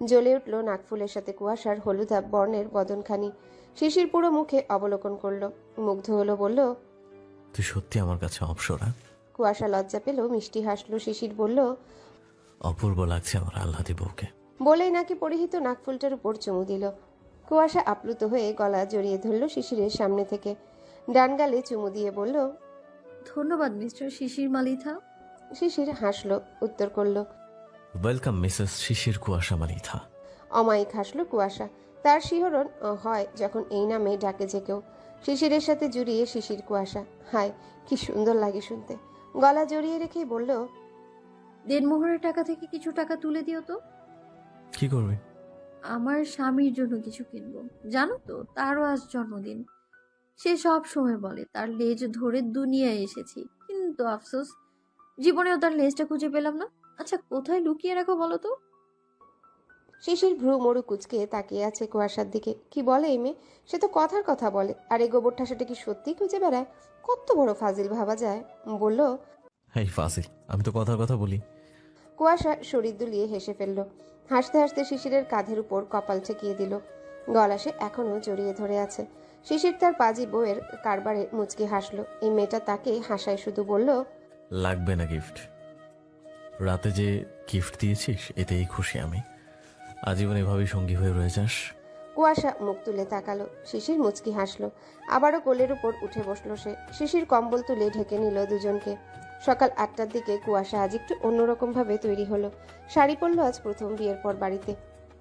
জ্বলে উঠল নাকফুলের সাথে কুয়াশার হলুদাভ বর্ণের বদনখানি। শিশির পুরো মুখে অবলোকন করলো, মুগ্ধ হলো, বলল, তুই সত্যি আমার কাছে অপসরা। কুয়াশা লজ্জা পেল, মিষ্টি হাসলো। শিশির বলল, অপূর্ব লাগছে আমার আহ্লাদি বউকে। বলেই নাকি পরিহিত নাকফুলটার উপর চুমু দিল। কুয়াশা আপ্লুত হয়ে গলা জড়িয়ে ধরল শিশিরের সামনে থেকে, ডান গালে চুমু দিয়ে বলল, ধন্যবাদ মিস্টার শিশির মালিথা। শিশির হাসলো, উত্তর করল, ওয়েলকাম মিসেস শিশির কুয়াশা মালিথা। অমায়িক হাসলো কুয়াশা। তার শিহরণ হয় যখন এই নামে ডাকে যে কেউ। শিশিরের সাথে জুড়িয়ে শিশির কুয়াশা, হায় কি সুন্দর লাগে শুনতে। গলা জড়িয়ে রেখেই বলল, দেনমোহরের টাকা থেকে কিছু টাকা তুলে দিও তো। কি করবি? আমার স্বামীর জন্য কিছু কিনবো, জানো তো তারও আজ জন্মদিন। সে সব সময় বলে তার লেজ ধরে দুনিয়ায় এসেছি, কিন্তু আফসোস জীবনেও তার লেজটা খুঁজে পেলাম না। আচ্ছা কোথায় লুকিয়ে রাখো বলো তো। শিশির ভ্রু মরু কুচকে তাকিয়ে আছে কুয়াশার দিকে। কি বলে এই মেয়ে? সে তো কথার কথা বলে, আর এই গোবর ঠাসাটা কি সত্যি খুঁজে বেড়ায়? কত বড় ফাজিল ভাবা যায়। বলল, এই ফাজিল, আমি তো কথার কথা বলি। কুয়াশা শরীর দুলিয়ে হেসে ফেলল। হাসতে হাসতে শিশিরের কাঁধের উপর কপাল ঠেকিয়ে দিল। গলা সে এখনো জড়িয়ে ধরে আছে। শিশির তার পাজি বউয়ের কারবারে মুচকি হাসলো। এই মেয়েটা তাকে হাসায়, শুধু বলল, লাগবে না গিফট। রাতে যে গিফট দিয়েছিস এতেই খুশি আমি। আজীবন এভাবেই সঙ্গী হয়ে রয়ে যাস। কুয়াশা মুখ তুলে তাকালো। শিশির মুচকি হাসলো। আবারও কোলের উপর উঠে বসলো সে। শিশির কম্বল তুলে ঢেকে নিল দুজনকে। সকাল 8টার দিকে কুয়াশা আজ একটু অন্যরকম ভাবে তৈরি হলো। শাড়ি পরলো আজ প্রথম বিয়ের পর বাড়িতে।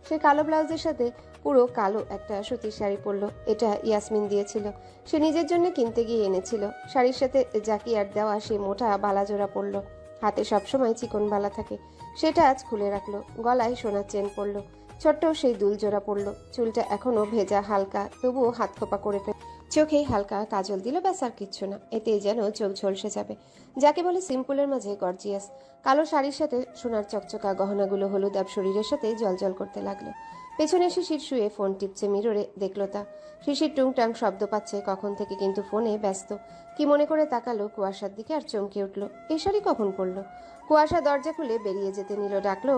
সে কালো ব্লাউজের সাথে পুরো কালো একটা সুতির শাড়ি পরলো। এটা ইয়াসমিন দিয়েছিল, সে নিজের জন্য কিনতে গিয়ে এনেছিল। শাড়ির সাথে জাকিয়ার দেওয়া সে মোটা বালা জোড়া পরলো। হাতে সবসময় চিকন বালা থাকে, সেটা আজ খুলে রাখলো। গলায় সোনার চেন পরলো, ছোট্ট সেই দুল জোড়া পড়ল। চুলটা এখনো ভেজা হালকা, তবুও হাত খোপা করে ফেল। চোখে হালকা কাজল দিল, ব্যাস আর কিচ্ছু না। এতেই যেন চোখ ঝলসে যাবে, যাকে বলে সিম্পলের মাঝে গর্জিয়াস। কালো শাড়ির সাথে সোনার চকচকা গহনাগুলো হলুদাব শরীরের সাথে জলজল করতে লাগলো। পেছনে শিশির শুয়ে ফোন টিপছে, মিররে দেখলো তা। শিশির টুংটাং শব্দ পাচ্ছে কখন থেকে, কিন্তু ফোনে ব্যস্ত। কি মনে করে তাকালো কুয়াশার দিকে আর চমকে উঠল। এই শাড়ি কখন পরলো? কুয়াশা দরজা খুলে বেরিয়ে যেতে নিল, ডাকলো।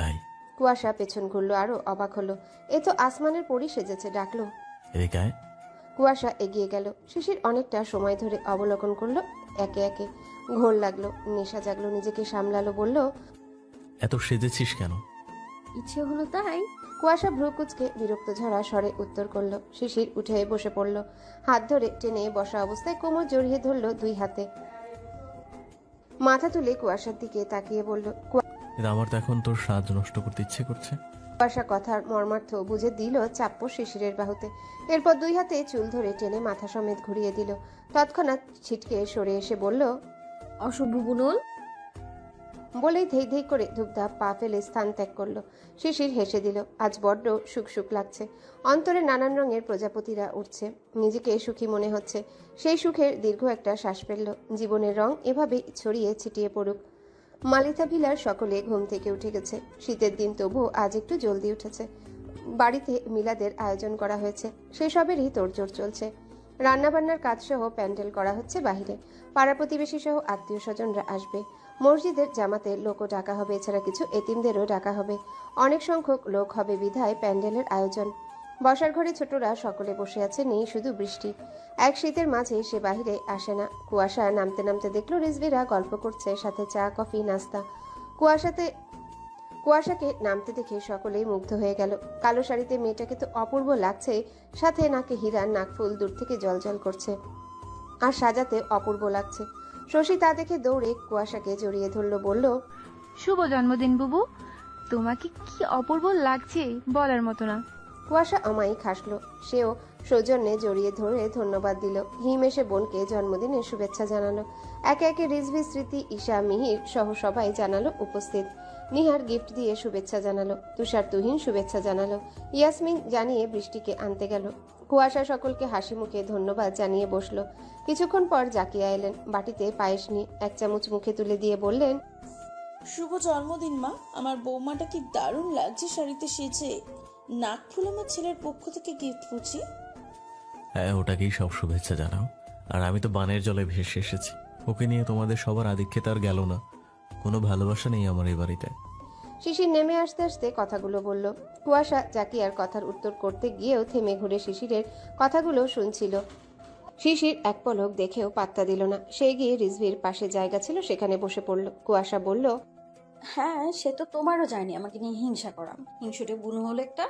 এই, কুয়াশা পেছন ঘুরলো, আরো অবাক হলো। এ তো আসমানের পরী সেজেছে, ডাকলো। এদিকে আয়। কুয়াশা এগিয়ে গেল। শিশির অনেকটা সময় ধরে অবলোকন করলো একে একে। ঘোর লাগলো, নেশা জাগলো, নিজেকে সামলালো, বলল, এত সেজেছিস কেন? ইচ্ছে হলো তাই। কুয়াশা ভ্রু কুচকে বিরক্ত ঝরা স্বরে উত্তর করলো। শিশির উঠে বসে পড়ল, হাত ধরে টেনে বসা অবস্থায় কোমর জড়িয়ে ধরলো দুই হাতে। মাথা তুলে কুয়াশার দিকে তাকিয়ে বলল, কিন্তু আমার তো এখন তোর সাজ নষ্ট করতে ইচ্ছে করছে। কুয়াশা কথার মর্মার্থ বুঝে দিল চাপ্প শিশিরের বাহুতে। এরপর দুই হাতে চুল ধরে টেনে মাথা সমেত ঘুরিয়ে দিল। তৎক্ষণাৎ ছিটকে সরে এসে বলল, অসভ্য বুনল। বলেই ধেই ধেই করে ধূপধাপ পা ফেলে স্থান ত্যাগ করলো। শিশির হেসে দিল। আজ বড্ড সুখ সুখ লাগছে। অন্তরে নানান রঙের প্রজাপতিরা উঠছে, নিজেকে সুখী মনে হচ্ছে। সেই সুখের দীর্ঘ একটা শ্বাস ফেলল। জীবনের রং এভাবেই ছড়িয়ে ছিটিয়ে পড়ুক। মালিথা ভিলার সকলে ঘুম থেকে উঠে গেছে। শীতের দিন, তবুও আজ একটু জলদি উঠেছে। বাড়িতে মিলাদের আয়োজন করা হয়েছে, সেসবেরই তোড়জোড় চলছে। রান্নাবান্নার কাজ সহ প্যান্ডেল করা হচ্ছে বাহিরে। পাড়া প্রতিবেশী সহ আত্মীয় স্বজনরা আসবে। মসজিদের জামাতে লোকও ডাকা হবে, এছাড়া কিছু এতিমদেরও ডাকা হবে। অনেক সংখ্যক লোক হবে বিধায় প্যান্ডেলের আয়োজন। বসার ঘরে ছোটরা সকলে বসে আছে, নেই শুধু বৃষ্টি। এক শীতের মাঝে সে বাহিরে আসে না। কুয়াশা নামতে নামতে দেখলো রিজভিরা গল্প করছে, সাথে চা কফি নাস্তা। কুয়াশাকে নামতে দেখে সকলেই মুগ্ধ হয়ে গেল। কালো শাড়িতে মেয়েটাকে তো অপূর্ব লাগছে, সাথে নাকে হীরার নাকফুল দূর থেকে জলজল করছে, আর সাজাতে অপূর্ব লাগছে। শশী তা দেখে দৌড়ে কুয়াশাকে জড়িয়ে ধরলো, বলল, শুভ জন্মদিন বুবু, তোমাকে কি অপূর্ব লাগছে বলার মতো না। কুয়াশা অমায়িক হাসলো। সেও সৌজন্যে জড়িয়ে ধরে ধন্যবাদ দিল। হিম এসে বোনকে জন্মদিনের শুভেচ্ছা জানালো। একে একে রিজভি, স্মৃতি, ঈশা, মিহির সহ সবাই জানালো উপস্থিত। নিহার গিফট দিয়ে শুভেচ্ছা জানালো। তুষার, তুহিন শুভেচ্ছা জানালো। ইয়াসমিন জানিয়ে বৃষ্টিকে আনতে গেল। কুয়াশা সকলকে হাসি মুখে ধন্যবাদ জানিয়ে বসলো। কিছুক্ষণ পর জাকিয়া এলেন, বাটিতে পায়েস নিয়ে। 1 চামচ মুখে তুলে দিয়ে বললেন, শুভ জন্মদিন মা। আমার বৌমাটা কি দারুণ লাগছে শাড়িতে সেজে। নাকফুল আমার ছেলের পক্ষ থেকে গিফট বুঝি। হ্যাঁ, ওটাকেই সব শুভেচ্ছা জানাও। আর আমি তো বানের জলে ভেসে এসেছি। ওকে নিয়ে তোমাদের সবার আধিক্যে তার গেল না। কোনো ভালোবাসা নেই আমার এই বাড়িতে। শিশির নেমে আসতে আসতে কথাগুলো বলল। কুয়াশা জাকিয়ার কথার উত্তর করতে গিয়েও থেমে ঘুরে শিশিরের কথাগুলো শুনছিল। শিশির এক পলক দেখেও পাত্তা দিল না। সে গিয়ে রিজভির পাশে জায়গা ছিল, সেখানে বসে পড়ল। কুয়াশা বলল, হ্যাঁ, সে তো তোমারও যায়নি আমাকে নিয়ে হিংসা করা। হিংসুটে বুনো হলো একটা।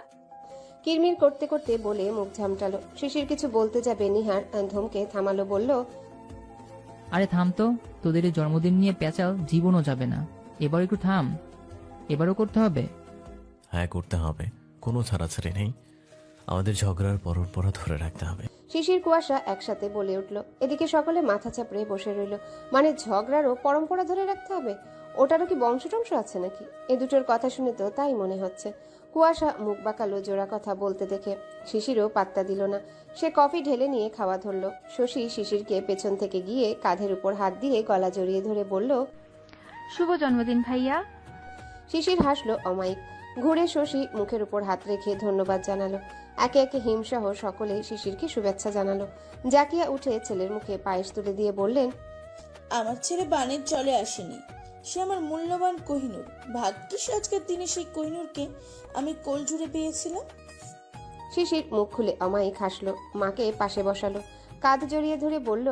কিরমির করতে করতে বলে মুখ ঝামটালো। শিশির কিছু বলতে যাবে নিহার ধমকে থামালো, বলল, আরে থাম তো, তোদের এই জন্মদিন নিয়ে পেঁচাল জীবনও যাবে না। এবার একটু থাম, এবারও করতে হবে। হ্যাঁ, করতে হবে, কোনো ছাড়াছাড়ি নেই। আমাদের ঝগড়ার পরম্পরা ধরে রাখতে হবে। শিশির কুয়াশা একসাথে বলে উঠল। এদিকে সকলে মাথা চাপড়ে বসে রইল। মানে ঝগড়ারও পরম্পরা ধরে রাখতে হবে? ওটারও কি বংশটংশ আছে নাকি? এ দুটোর কথা শুনে তো তাই মনে হচ্ছে। কুয়াশা মুখ বাঁকালো জোড়া কথা বলতে দেখে। শিশিরও পাত্তা দিল না। সে কফি ঢেলে নিয়ে খাওয়া ধরল। শশী শিশিরকে পেছন থেকে গিয়ে কাঁধের উপর হাত দিয়ে গলা জড়িয়ে ধরে বলল, শুভ জন্মদিন ভাইয়া। শিশির হাসলো অমায়িক। ঘুরে শশী মুখের উপর হাত রেখে ধন্যবাদ জানালো। একে একে হিমসহ সকলেই শিশিরকে শুভেচ্ছা জানালো। জাকিয়া উঠে ছেলের মুখে পায়েস তুলে দিয়ে বললেন, আমার ছেলে বানের চলে আসেনি, সে আমার মূল্যবান কোহিনূর। ভাগ্যিস আজকের দিনে সেই কোহিনূরকে আমি কোল জুড়ে পেয়েছিলাম। শিশির মুখ খুলে অমায়িক হাসলো। মাকে পাশে বসালো, কাঁধ জড়িয়ে ধরে বলল,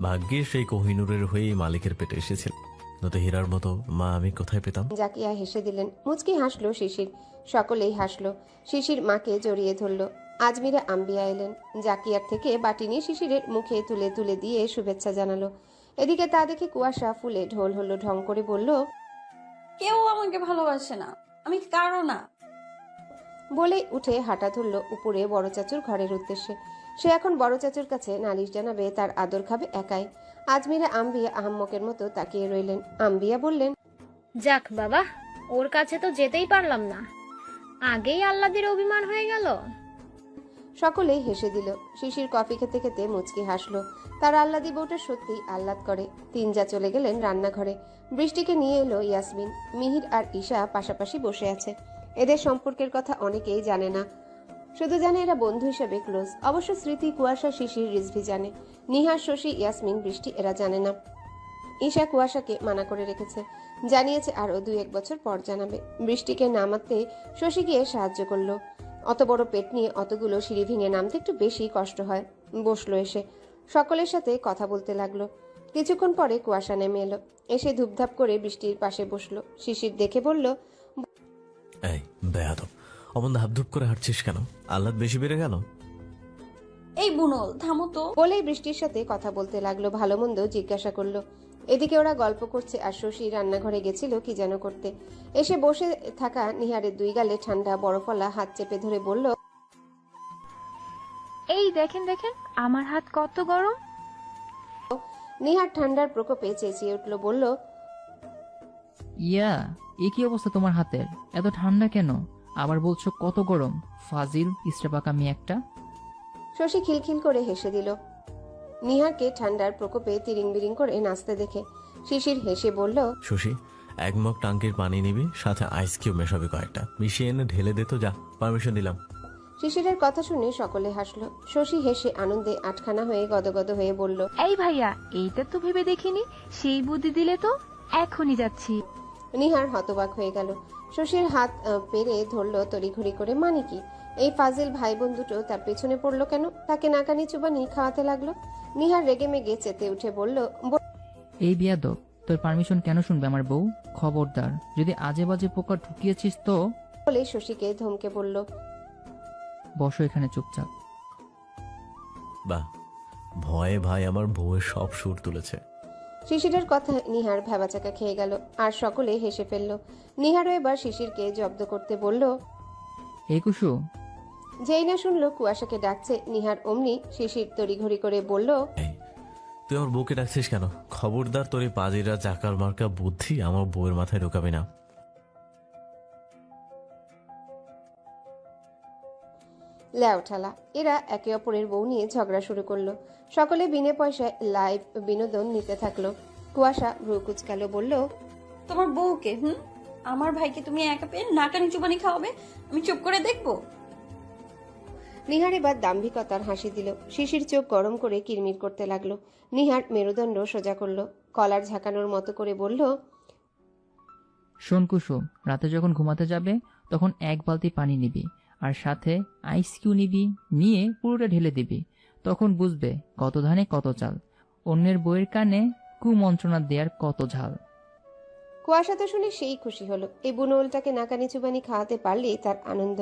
ভাগ্যিস সেই কোহিনুরের হয়েই মালিকের পেটে এসেছিল, নয়তো হীরার মতো মা আমি কোথায় পেতাম। জাকিয়া হেসে দিলেন। মুচকি হাসলো শিশির। সকলেই হাসলো। শিশির মাকে জড়িয়ে ধরলো। আজমিরা আম্বিয়া এলেন। জাকিয়ার থেকে বাটি নিয়ে শিশিরের মুখে তুলে তুলে দিয়ে শুভেচ্ছা জানালো। এদিকে তা দেখে কুয়াশা ফুলে ঢোল হলো, ঢং করে বলল, কেউ আমাকে ভালোবাসে না, আমি কারো না। বলেই উঠে হাঁটা ধরল উপরে বড় চাচুর ঘরের উদ্দেশ্যে। সে এখন বড় চাচুর কাছে নালিশ জানাবে, তার আদর খাবে একাই। আজমিরা আম্বিয়া আহাম্মকের মতো তাকিয়ে রইলেন। আম্বিয়া বললেন, যাক বাবা, ওর কাছে তো যেতেই পারলাম না, আগেই আল্লাদের অভিমান হয়ে গেল। সকলেই হেসে দিল। শিশির কফি খেতে খেতে মুচকি হাসলো। তার আহ্লাদি বউটা সত্যিই আহ্লাদ করে। তিনজা চলে গেলেন রান্নাঘরে। বৃষ্টিকে নিয়ে এলো ইয়াসমিন। মিহির আর ঈশা পাশাপাশি বসে আছে। এদের সম্পর্কের কথা অনেকেই জানে না, শুধু জানে এরা বন্ধু হিসেবে ক্লোজ। অবশ্য স্মৃতি, কুয়াশা, শিশির, রিজভি জানে। নিহার, শশী, ইয়াসমিন, বৃষ্টি এরা জানে না। ঈশা কুয়াশাকে মানা করে রেখেছে, জানিয়েছে আরো 2-1 বছর পর জানাবে। বৃষ্টিকে নামাতে শশী গিয়ে সাহায্য করলো। অত বড় পেট নিয়ে অতগুলো সিঁড়ি ভেঙে নামতে একটু বেশি কষ্ট হয়। বসলো এসে, সকলের সাথে কথা বলতে লাগলো। কিছুক্ষণ পরে কুয়াশা নেমে এলো। এসে ধুপধাপ করে বৃষ্টির পাশে বসলো। শিশির দেখে বলল, এই বেয়াদব, অমন ধাপধুপ করে হাঁটছিস কেন? আহ্লাদ বেশি বেড়ে গেল? এই বুনল, থামো তো। বলেই বৃষ্টির সাথে কথা বলতে লাগলো, ভালো মন্দ জিজ্ঞাসা করলো। এদিকে ওরা গল্প করছে আর শশী রান্নাঘরে গেছিল কি যেন করতে। এসে বসে থাকা নিহারের 2 গালে ঠান্ডা বরফওয়ালা হাত চেপে ধরে বলল, এই দেখেন দেখেন আমার হাত কত গরম। নিহার ঠান্ডার প্রকোপে চেঁচিয়ে উঠল, বলল, ইয়া, এ কি অবস্থা তোমার হাতের? এত ঠান্ডা কেন? আবার বলছো কত গরম? ফাজিল ইস্টাপাকা মেয়ে একটা। শশী খিলখিল করে হেসে দিল নিহারকে ঠান্ডার প্রকোপে তিরিং বিরিং করে নাচতে দেখে। শিশির হেসে বলল, শশী, 1 মগ টাঙ্কির পানি নিবি, সাথে আইস কিউব মেশাবি কয়েকটা, মিশিয়ে এনে ঢেলে দে তো, যা, পারমিশন দিলাম। শিশিরের কথা শুনে সকলে হাসলো। শশী হেসে আনন্দে আটখানা হয়ে গদগদ হয়ে বলল, এই ভাইয়া, এইটা তো ভেবে দেখিনি, সেই বুদ্ধি দিলে তো এখনই যাচ্ছি। নিহার হতবাক হয়ে গেল। শশীর হাত পেরে ধরলো তড়িঘড়ি করে। মানে কি, এই ফাজিল ভাই বোন দুটো তার পেছনে পড়লো কেন? তাকে নাকানি চুবানি খাওয়াতে লাগলো। নিহার রেগে মেগে চেতে উঠে বলল, এই বিয়াদব, তোর পারমিশন কেন শুনবে আমার বউ? খবরদার, যদি আজে বাজে পোকা ঢুকিয়েছিস তো। বলে শশীকে ধমকে বলল, বসো এখানে চুপচাপ। বাহ, ভয়ে ভাই আমার বউয়ের সব সুর তুলেছে। শিশিরের কথা নিহার ভেবাচাকা খেয়ে গেল। আর সকলে হেসে ফেলল। নিহারও এবার শিশিরকে জব্দ করতে বলল। এই কুসু, যেই না শুনলো কুয়াশাকে ডাকছে, নিহার অমনি শিশির তড়িঘড়ি করে বলল, এই, তুই আমার বউকে ডাকছিস কেন? খবরদার, তোর এই পাজিরা চাকার মার্কা বুদ্ধি আমার বউয়ের মাথায় ঢোকাবি না। ল্যাও ঠালা। এরা একে অপরের বউ নিয়ে ঝগড়া শুরু করলো। সকলে বিনে পয়সায় লাইভ বিনোদন নিতে থাকলো। কুয়াশা ভ্রু কুচকালো, বলল, তোমার বউকে আমার ভাইকে তুমি একা পেয়ে নাকানি চুবানি খাওয়াবে, আমি চুপ করে দেখবো? নিহার এবার দাম্ভিকতার হাসি দিল। শিশির চোখ গরম করে কিরমির করতে লাগলো। নিহার মেরুদণ্ড সোজা করলো, কলার ঝাঁকানোর মতো করে বলল, শোন কুসুম, রাতে যখন ঘুমাতে যাবে তখন 1 বালতি পানি নিবি, আর সাথে আইস কিউ নিবি, নিয়ে পুরোটা ঢেলে দিবি। তখন বুঝবে কত ধানে কত চাল, অন্যের বইয়ের কানে কুমন্ত্রণা দেওয়ার কত ঝাল। কুয়াশা তো শুনে সেই খুশি হলো। এই বুনোলটাকে নাকানি চুবানি খাওয়াতে পারলেই তার আনন্দ।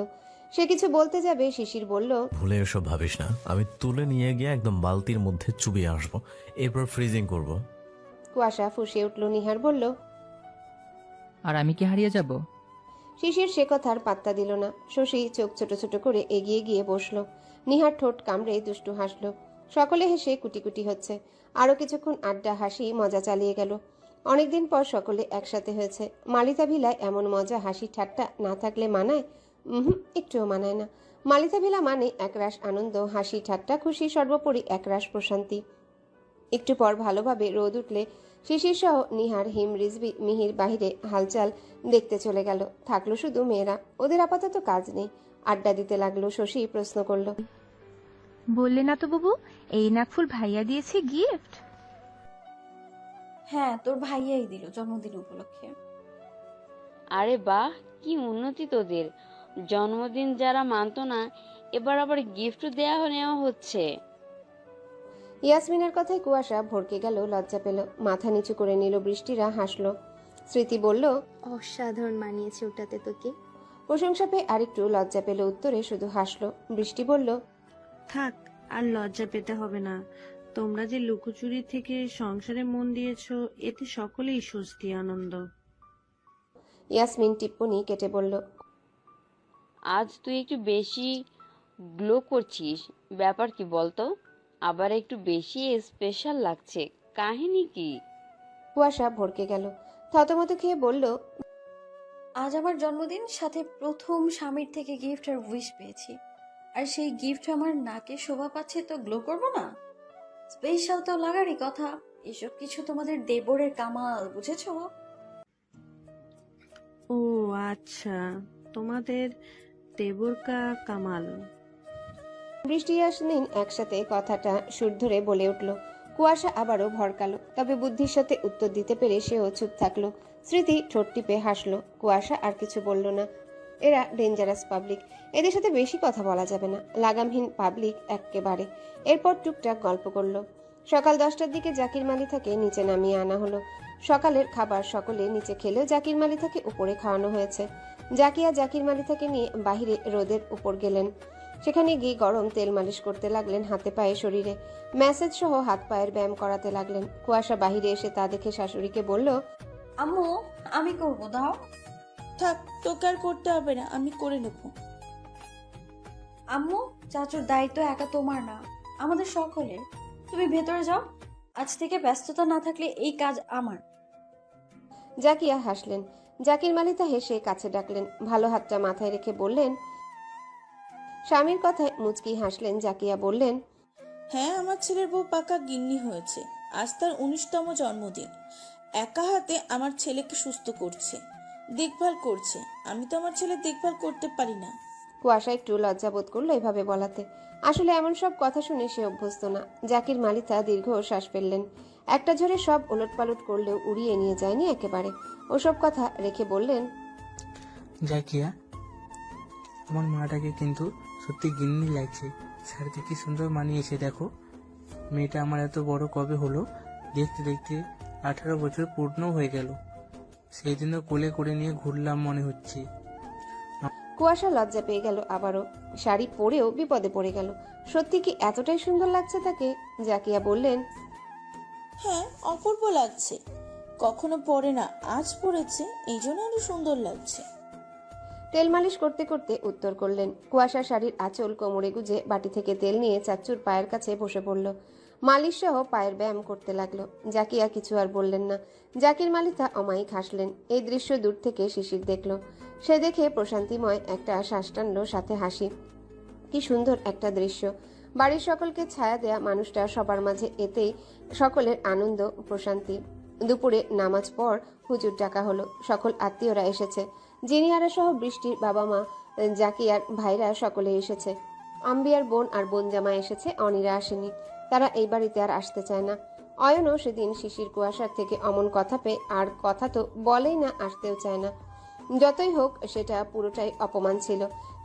সে কিছু বলতে যাবে, শিশির বলল, ভুলে এসব ভাবিস না, আমি তুলে নিয়ে গিয়ে একদম বালতির মধ্যে চুবিয়ে আসবো, এরপর ফ্রিজিং করব। কুয়াশা ফুঁসে উঠল। নিহার বলল, আর আমি কি হারিয়ে যাব? শিশির সে কথার পাত্তা দিল না। শশী চোখ ছোট ছোট করে এগিয়ে গিয়ে বসল। নিহার ঠোঁট কামড়ে দুষ্টু হাসল। সকলে হেসে কুটি কুটি হচ্ছে। আরো কিছুক্ষণ আড্ডা, হাসি, মজা চালিয়ে গেল। অনেকদিন পর সকলে একসাথে হয়েছে। মালিতা ভিলায় এমন মজা, হাসি, ঠাট্টা না থাকলে মানায়? একটুও মানায় না। মালিতা ভিলা মানে একরাশ আনন্দ, হাসি, ঠাট্টা, খুশি, সর্বোপরি একরাশ প্রশান্তি। একটু পর ভালোভাবে রোদ উঠলে শিশির সহ নিহার, হিম, রিজভি, মিহির বাহিরে হালচাল দেখতে চলে গেল। থাকলো শুধু মেয়েরা। ওদের আপাতত কাজ নেই। আড্ডা দিতে লাগলো। শশী প্রশ্ন করল, বললে না তো বাবু, এই নাকফুল ভাইয়া দিয়েছে গিফট? হ্যাঁ, তোর ভাইয়াই দিল জন্মদিন উপলক্ষে। আরে বাহ, কি উন্নতি তোদের! জন্মদিন যারা মানতো না, এবার আবার গিফট দেয়া নেওয়া হচ্ছে। ইয়াসমিনের কথায় কুয়াশা ভরকে গেল, লজ্জা পেল, মাথা নিচু করে নিল। বৃষ্টিরা হাসলো। স্মৃতি বলল, অসাধারণ মানিয়েছে ওটাতে তোকে। প্রশংসা পেয়ে আরেকটু লজ্জা পেল। উত্তরে শুধু হাসলো। বৃষ্টি বলল, থাক, আর লজ্জা পেতে হবে না। তোমরা যে লুকোচুরি থেকে সংসারে মন দিয়েছো, এতে সকলেই স্বস্তি, আনন্দ। ইয়াসমিন টিপ্পনি কেটে বলল, আজ তুই একটু বেশি গ্লো করছিস, ব্যাপার কি বলতো? আবার একটু বেশি স্পেশাল লাগছে, কাহিনী কি? কুয়াশা ভরকে গেল। থতমত খেয়ে বলল, আজ আমার জন্মদিন, সাথে প্রথম স্বামীর থেকে গিফট আর উইশ পেয়েছি। আর সেই গিফট আমার নাকে শোভা পাচ্ছে, তো গ্লো করবো না? স্পেশাল তো লাগারই কথা। এসব কিছু তোমাদের দেবরের কামাল, বুঝেছো? ও আচ্ছা, তোমাদের দেবরকা কামাল। বৃষ্টি ইয়াসমিন একসাথে কথাটা সুর ধরে বলে উঠল। কুয়াশা আবারও ভরকালো, তবে বুদ্ধির সাথে উত্তর দিতে পেরে সেও চুপ থাকলো। স্মৃতি ঠোঁট টিপে হাসলো। কুয়াশা আর কিছু বলল না। এরা ডেঞ্জারাস পাবলিক, এদের সাথে বেশি কথা বলা যাবে না। লাগামহীন পাবলিক এক্কেবারে। এরপর টুকটাক গল্প করলো। সকাল 10টার দিকে জাকির মালিথাকে নিচে নামিয়ে আনা হলো। সকালের খাবার সকলে নিচে খেলেও জাকির মালিথাকে উপরে খাওয়ানো হয়েছে। জাকিয়া জাকির মালিথাকে নিয়ে বাহিরে রোদের উপর গেলেন। সেখানে গিয়ে গরম তেল মালিশ করতে লাগলেন হাতে, পায়ে, শরীরে। ম্যাসেজ সহ হাত পায়ের ব্যায়াম করাতে লাগলেন। কুয়াশা বাহিরে এসে তা দেখে শাশুড়িকে বলল, আম্মু, আমি করবো, দাও। থাক, তোকে আর করতে হবে না, আমি করে নেবো। আম্মু, চাচুর দায়িত্ব একা তোমার না, আমাদের সকলের। তুমি ভেতরে যাও, আজ থেকে ব্যস্ততা না থাকলে এই কাজ আমার। জাকিয়া হাসলেন। জাকির মালিতা হেসে কাছে ডাকলেন। ভালো হাতটা মাথায় রেখে বললেন, স্বামীর কথায় মুচকি হাসলেন। জাকিয়া বললেন, হ্যাঁ, আমার ছেলের বউ পাকা গিন্নি হয়েছে। আজ তার 19তম জন্মদিন। একা হাতে আমার ছেলেকে সুস্থ করছে, দেখভাল করছে। আমি তো আমার ছেলের দেখভাল করতে পারি না। কুয়াশা একটু লজ্জা বোধ করলো এভাবে বলাতে। আসলে এমন সব কথা শুনে সে অভ্যস্ত না। জাকির মালিতা দীর্ঘ শ্বাস ফেললেন। একটা ঝড়ে সব ওলটপালট করলেও উড়িয়ে নিয়ে যায়নি একেবারে। ওসব কথা রেখে বললেন, জাকিয়া, আমার মাটাকে কিন্তু সত্যি গিন্নি লাগছে। শাড়িতে কি সুন্দর মানিয়েছে দেখো। মেয়েটা আমার এত বড় কবে হলো? দেখতে দেখতে 18 বছর পূর্ণ হয়ে গেল। সেই দিনও কোলে করে নিয়ে ঘুরলাম মনে হচ্ছে। কুয়াশা লজ্জা পেয়ে গেল আবারও। শাড়ি পরেও বিপদে পড়ে গেল। সত্যি কি এতটাই সুন্দর লাগছে তাকে? জাকিয়া বললেন, হ্যাঁ, অপূর্ব লাগছে। কখনো পরে না, আজ পরেছে, এই জন্য আরো সুন্দর লাগছে। তেল মালিশ করতে করতে উত্তর করলেন। কুয়াশা শাড়ির আঁচল কোমরে গুজে বাটি থেকে তেল নিয়ে চাচ্চুর পায়ের কাছে বসে পড়ল। মালিশ সহ পায়ের ব্যায়াম করতে লাগলো। জাকিয়া কিছু আর বললেন না। জাকির মালিতা অমায়িক হাসলেন। এই দৃশ্য দূর থেকে শিশির দেখল। সে দেখে প্রশান্তিময় একটা শ্বাস টানল, সাথে হাসি। কি সুন্দর একটা দৃশ্য। বাড়ির সকলকে ছায়া দেয়া মানুষটা সবার মাঝে, এতেই সকলের আনন্দ, প্রশান্তি। দুপুরে নামাজ পর হুজুর ডাকা হলো। সকল আত্মীয়রা এসেছে। জিনিয়ারা সহ বৃষ্টির বাবা মা, জাকিয়ার ভাইরা সকলে এসেছে। আম্বিয়ার বোন আর বোন জামা এসেছে, অনিরা আসেনি। তারা এই বাড়িতে আর আসতে চায় না। অয়নও সেদিন শিশির কুয়াশার থেকে অমন কথা পেয়ে আর কথা তো বলেই না, আসতেও চায় না। যতই হোক সেটা পুরোটাই অপমান ছিল।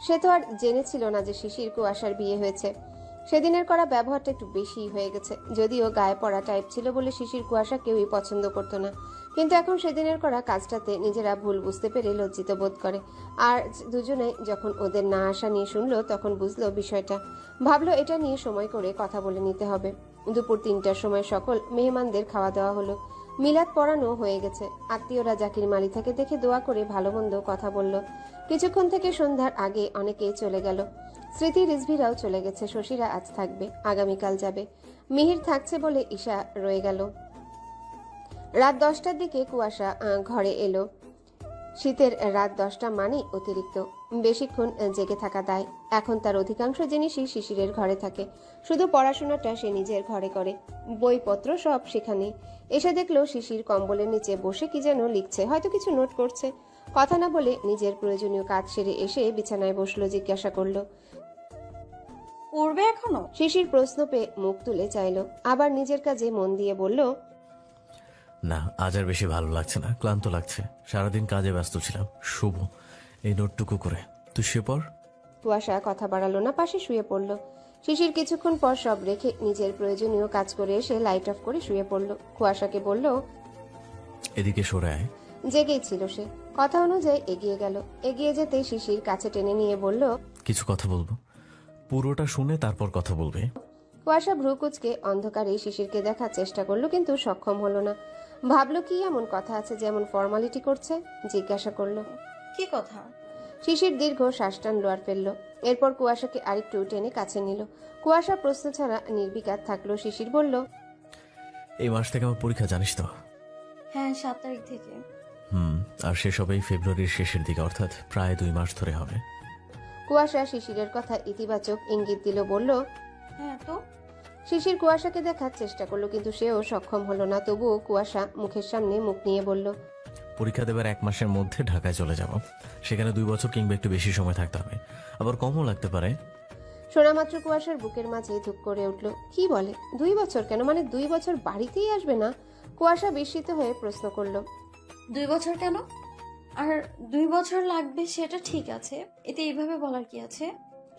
সে তো আর জেনেছিল না যে শিশির কুয়াশার বিয়ে হয়েছে। সেদিনের করা ব্যবহারটা একটু বেশি হয়ে গেছে। যদিও গায়ে পড়া টাইপ ছিল বলে শিশির কুয়াশা কেউই পছন্দ করতো না, কিন্তু এখন সেদিনের করা কাজটাতে নিজেরা ভুল বুঝতে পেরে লজ্জিত বোধ করে। আর দুজনে যখন ওদের না আসা নিয়ে শুনলো তখন বুঝলো বিষয়টা। ভাবলো এটা নিয়ে সময় করে কথা বলে নিতে হবে। দুপুর 3টার সময় সকল মেহমানদের খাওয়া দাওয়া হলো। মিলাদ পড়ানো হয়ে গেছে। আত্মীয়রা জাকির মালিথাকে দেখে দোয়া করে ভালো মন্দ কথা বলল। কিছুক্ষণ থেকে সন্ধ্যার আগে অনেকেই চলে গেল। স্মৃতি রিজভিরাও চলে গেছে। শশীরা আজ থাকবে, আগামীকাল যাবে। মিহির থাকছে বলে ঈশা রয়ে গেল। রাত 10টার দিকে কুয়াশা ঘরে এলো। শীতের রাত 10টা মানেই অতিরিক্ত বেশিক্ষণ জেগে থাকা দায়। এখন তার অধিকাংশ জিনিসই শিশিরের ঘরে থাকে। শুধু পড়াশোনাটা সে নিজের ঘরে করে। বইপত্র সব সেখানে। এসে দেখলো শিশির কম্বলের নিচে বসে কি যেন লিখছে, হয়তো কিছু নোট করছে। কথা না বলে নিজের প্রয়োজনীয় কাজ সেরে এসে বিছানায় বসলো। জিজ্ঞাসা করলো, পড়বে এখনো? শিশির প্রশ্ন পেয়ে মুখ তুলে চাইলো, আবার নিজের কাজে মন দিয়ে বলল, না, আজ আর বেশি ভালো লাগছে না, ক্লান্ত লাগছে। সারাদিন কাজে ব্যস্ত ছিলাম। শুভ, এই নোটটুকু করে তুই শুয়ে পড়। কুয়াশা কথা বাড়ালো না, পাশে শুয়ে পড়ল। শিশির কিছুক্ষণ পর সব রেখে নিজের প্রয়োজনীয় কাজ করে এসে লাইট অফ করে শুয়ে পড়ল। কুয়াশাকে বলল, এদিকে সরে আয়। জেগেই ছিল সে। কথা অনুযায়ী এগিয়ে গেল। এগিয়ে যেতে শিশির কাছে টেনে নিয়ে বলল, কিছু কথা বলবো, পুরোটা শুনে তারপর কথা বলবে। কুয়াশা ভ্রুকুচকে অন্ধকারে শিশিরকে দেখার চেষ্টা করলো, কিন্তু সক্ষম হলো না। ভাবলো কি এমন কথা আছে যেমন ফর্মালিটি করছে। জিজ্ঞাসা করলো, কি কথা? শিশির দীর্ঘ শ্বাস টানলো আর ফেললো। এরপর কুয়াশাকে আরেকটু টেনে কাছে নিল। কুয়াশা প্রশ্ন ছাড়া নির্বিকার থাকলো। শিশির বলল, এই মাস থেকে আমার পরীক্ষা, জানিস তো? হ্যাঁ, 7 তারিখ থেকে। আর শেষ হবে এই ফেব্রুয়ারির শেষের দিকে, অর্থাৎ প্রায় 2 মাস ধরে হবে। কুয়াশা শিশিরের কথা ইতিবাচক ইঙ্গিত দিল, বলল, হ্যাঁ তো। শিশির কুয়াশাকে দেখার চেষ্টা করলো, কিন্তু সেও সক্ষম হলো না। তবুও কুয়াশা মুখের সামনে মুখ নিয়ে বলল, পরীক্ষা দেবার 1 মাসের মধ্যে ঢাকায় চলে যাব। সেখানে 2 বছর কিংবা একটু বেশি সময় থাকতে হবে, আবার কমও লাগতে পারে। শোনামাত্র কুয়াশার বুকের মাঝে ধুক করে উঠল। কি বলে 2 বছর? কেন, মানে 2 বছর বাড়িতেই আসবে না? কুয়াশা বিস্মিত হয়ে প্রশ্ন করলো, 2 বছর কেন? আর 2 বছর লাগবে সেটা ঠিক আছে, এতে এইভাবে বলার কি আছে?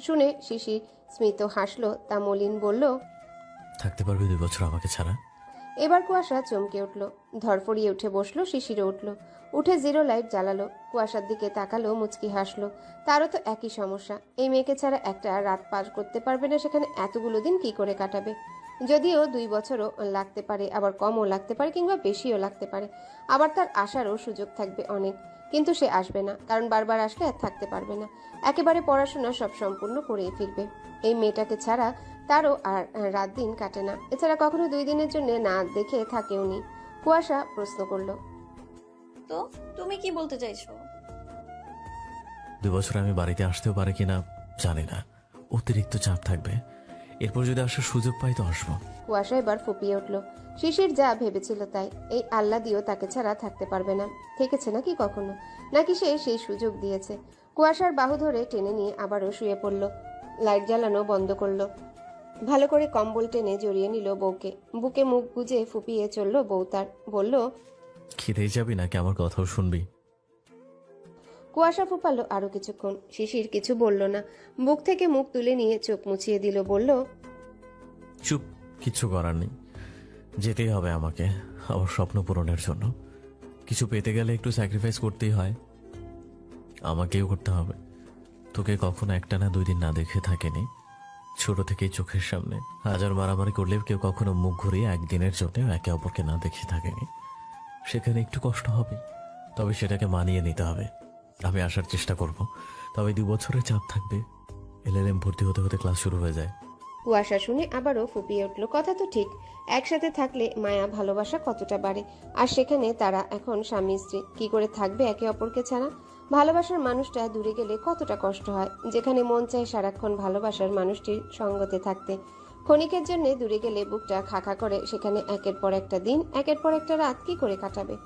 শুনে শিশির স্মিত হাসলো। তা মলিন বলল, থাকতে পারবে 2 বছর আমাকে ছাড়া? এবার কুয়াশা চমকে উঠল। ধরফড়িয়ে উঠে বসলো। শিশিরও উঠল, উঠে 0 লাইট জ্বালালো। কুয়াশার দিকে তাকালো, মুচকি হাসলো। তারও তো একই সমস্যা। এই মেয়েকে ছাড়া একটা রাত পার করতে পারবে না, সেখানে এতগুলো দিন কি করে কাটাবে? যদিও 2 বছরও লাগতে পারে, আবার কমও লাগতে পারে, কিংবা বেশিও লাগতে পারে। আবার তার আসারও সুযোগ থাকবে অনেক, কিন্তু সে আসবে না, কারণ বারবার আসলে আর থাকতে পারবে না। একেবারে পড়াশোনা সব সম্পূর্ণ করেই ফিরবে। এই মেয়েটাকে ছাড়া তারও আর রাত দিন কাটে না। এছাড়া কখনো 2 দিনের জন্য না দেখে থাকেও নি। কুয়াশা প্রশ্ন করলো, তো তুমি কি বলতে চাইছো? 2 বছর আমি বাড়িতে আসতেও পারে কিনা জানি না, অতিরিক্ত চাপ থাকবে। এরপর যদি আসার সুযোগ পাই তো আসবো। কুয়াশা এবার ফুপিয়ে উঠল। শিশির যা ভেবেছিল তাই। এই আল্লাহ দিও তাকে ছাড়া থাকতে পারবে না। থেকেছে নাকি কখনো? নাকি সে সেই সুযোগ দিয়েছে? কুয়াশার বাহু ধরে টেনে নিয়ে আবারও শুয়ে পড়ল। লাইট জ্বালানো বন্ধ করলো। ভালো করে কম্বল টেনে জড়িয়ে নিল বউকে। বুকে মুখ গুজে ফুপিয়ে চলল বউ তার। বলল, খিদেই যাবি নাকি আমার কথাও শুনবি? কুয়াশা ফুপালো আরো কিছুক্ষণ। শিশির কিছু বলল না। বুক থেকে মুখ তুলে নিয়ে চোখ মুছিয়ে দিল। বলল, চুপ, কিচ্ছু করার নেই, যেতেই হবে আমাকে আমার স্বপ্ন পূরণের জন্য। কিছু পেতে গেলে একটু স্যাক্রিফাইস করতেই হয়, আমাকেও করতে হবে। তোকে কখনো একটানা 2 দিন না দেখে থাকেনি। ছোট থেকেই চোখের সামনে হাজার মারামারি করলেও কেউ কখনো মুখ ঘুরিয়ে একদিনের জন্য একে অপরকে না দেখে থাকেনি। সেখানে একটু কষ্ট হবে, তবে সেটাকে মানিয়ে নিতে হবে। আমি আসার চেষ্টা করব, তবে 2 বছরের চাপ থাকবে। LLM ভর্তি হতে হতে ক্লাস শুরু হয়ে যায়। কুয়াশা শুনে আবারও ফুপিয়ে উঠল। কথা তো ঠিক, একসাথে থাকলে মায়া ভালোবাসা কতটা বাড়ে। আর সেখানে তারা এখন স্বামী স্ত্রী, কি করে থাকবে একে অপরকে ছাড়া? ভালোবাসার মানুষটা দূরে গেলে কতটা কষ্ট হয়। যেখানে মন চায় সারাক্ষণ ভালোবাসার মানুষটির সঙ্গতে থাকতে, ক্ষণিকের জন্য দূরে গেলে বুকটা খাখা করে। সেখানে একের পর একটা দিন, একের পর একটা রাত কি করে কাটাবে?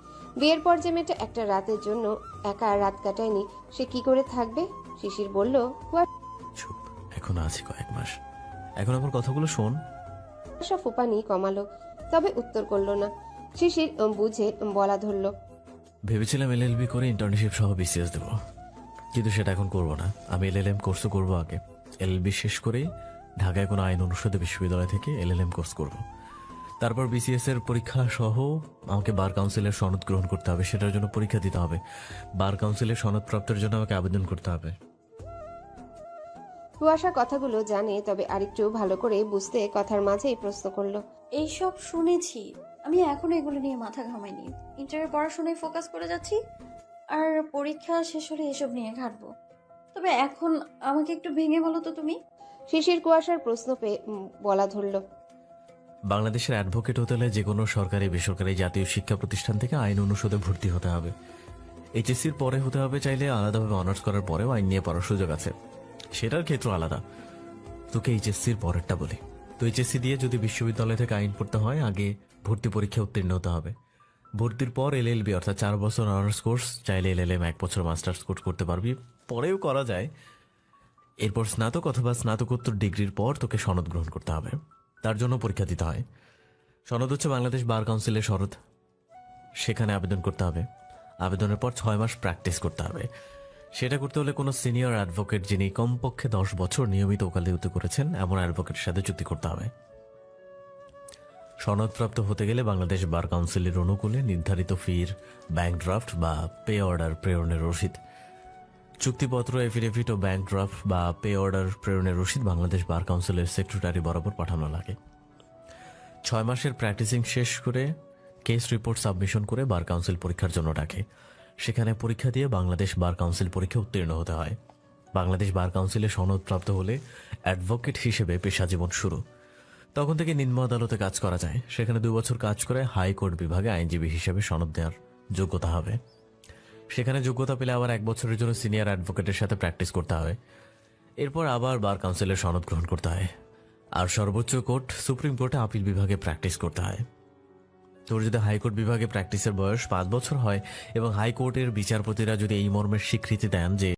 বিয়ের পর যে মেয়েটা একটা রাতের জন্য একা রাত কাটায়নি, সে কি করে থাকবে? শিশির বলল, চুপ, এখন আছি কয়েক মাস, এখন আমার কথাগুলো শোন। কুয়াশা ফুপানি কমালো। তবে উত্তর করল না। শিশির বুঝে বলা ধরল, ভেবেছিলাম এলএলবি করে ইন্টার্নশিপ সহ বিসিএস দেবো, কিন্তু সেটা এখন করবো না। আমি এলএলএম কোর্সও করবো আগে। এলএলবি শেষ করেই ঢাকায় কোনো আইন অনুষদে বিশ্ববিদ্যালয় থেকে এলএলএম কোর্স করব। তারপর বিসিএস এর পরীক্ষা সহ আমাকে বার কাউন্সিলের সনদ গ্রহণ করতে হবে, সেটার জন্য পরীক্ষা দিতে হবে। বার কাউন্সিলের সনদ প্রাপ্তের জন্য আমাকে আবেদন করতে হবে। কুয়াশা কথাগুলো জানে, তবে আরেকটু ভালো করে বুঝতে কথার মাঝেই প্রশ্ন করল, এইসব শুনেছি, আমি এখনো এগুলো নিয়ে মাথা ঘামাইনি। ইন্টারের পড়াশোনায় ফোকাস করে যাচ্ছি, আর পরীক্ষা শেষ হলে এসব নিয়ে ঘাটবো। তবে এখন আমাকে একটু ভেঙে বলো তো তুমি। শিশির কুয়াশার প্রশ্ন পেয়ে বলা ধরল, বাংলাদেশের অ্যাডভোকেট হতে হলে যে কোনো সরকারি বেসরকারি জাতীয় শিক্ষা প্রতিষ্ঠান থেকে আইন অনুষদে ভর্তি হতে হবে। এইচএসসির পরে হতে হবে, চাইলে আলাদাভাবে অনার্স করার পরেও আইন নিয়ে পড়ার সুযোগ আছে, সেটার ক্ষেত্র আলাদা। তোকে এইচএসসির পরেরটা বলি। তো এইচএসসি দিয়ে যদি বিশ্ববিদ্যালয় থেকে আইন পড়তে হয়, আগে ভর্তি পরীক্ষা উত্তীর্ণ হতে হবে। ভর্তির পর এলএলবি অর্থাৎ 4 বছর অনার্স কোর্স, চাইলে এলএলএম 1 বছর মাস্টার্স কোর্স করতে পারবি, পরেও করা যায়। এরপর স্নাতক অথবা স্নাতকোত্তর ডিগ্রির পর তোকে সনদ গ্রহণ করতে হবে, তার জন্য পরীক্ষা দিতে হয়। সনদ হচ্ছে বাংলাদেশ বার কাউন্সিলের সনদ, সেখানে আবেদন করতে হবে। আবেদনের পর 6 মাস প্র্যাকটিস করতে হবে। সেটা করতে হলে কোনো সিনিয়র অ্যাডভোকেট যিনি কমপক্ষে 10 বছর নিয়মিত ওকালতি করেছেন এমন অ্যাডভোকেটের সাথে চুক্তি করতে হবে। সনদপ্রাপ্ত হতে গেলে বাংলাদেশ বার কাউন্সিলের অনুকূলে নির্ধারিত ফির ব্যাংক ড্রাফট বা পে অর্ডার প্রেরণের রসিদ, চুক্তিপত্র, এফিডেভিট ও ব্যাংক ড্রাফট বা পে অর্ডার প্রেরণের রসিদ বাংলাদেশ বার কাউন্সিলের সেক্রেটারি বরাবর পাঠানো লাগে। 6 মাসের প্র্যাকটিসিং শেষ করে কেস রিপোর্ট সাবমিশন করে বার কাউন্সিল পরীক্ষার জন্য ডাকে। সেখানে পরীক্ষা দিয়ে বাংলাদেশ বার কাউন্সিল পরীক্ষা উত্তীর্ণ হতে হয়। বাংলাদেশ বার কাউন্সিলে সনদপ্রাপ্ত হলে অ্যাডভোকেট হিসেবে পেশা জীবন শুরু। তখন থেকে নিম্ন আদালতে কাজ করা যায়। সেখানে 2 বছর কাজ করে হাইকোর্ট বিভাগে আইনজীবী হিসেবে সনদ দেওয়ার যোগ্যতা হবে। সেখানে যোগ্যতা পেলে আবার 1 বছরের জন্য সিনিয়র অ্যাডভোকেটের সাথে প্র্যাকটিস করতে হবে। এরপর আবার বার কাউন্সিলের সনদ গ্রহণ করতে হয়, আর সর্বোচ্চ কোর্ট সুপ্রিম কোর্টে আপিল বিভাগে প্র্যাকটিস করতে হয়। তোর যদি হাইকোর্ট বিভাগে প্র্যাকটিসের বয়স 5 বছর হয় এবং হাইকোর্টের বিচারপতিরা যদি এই মর্মের স্বীকৃতি দেন যে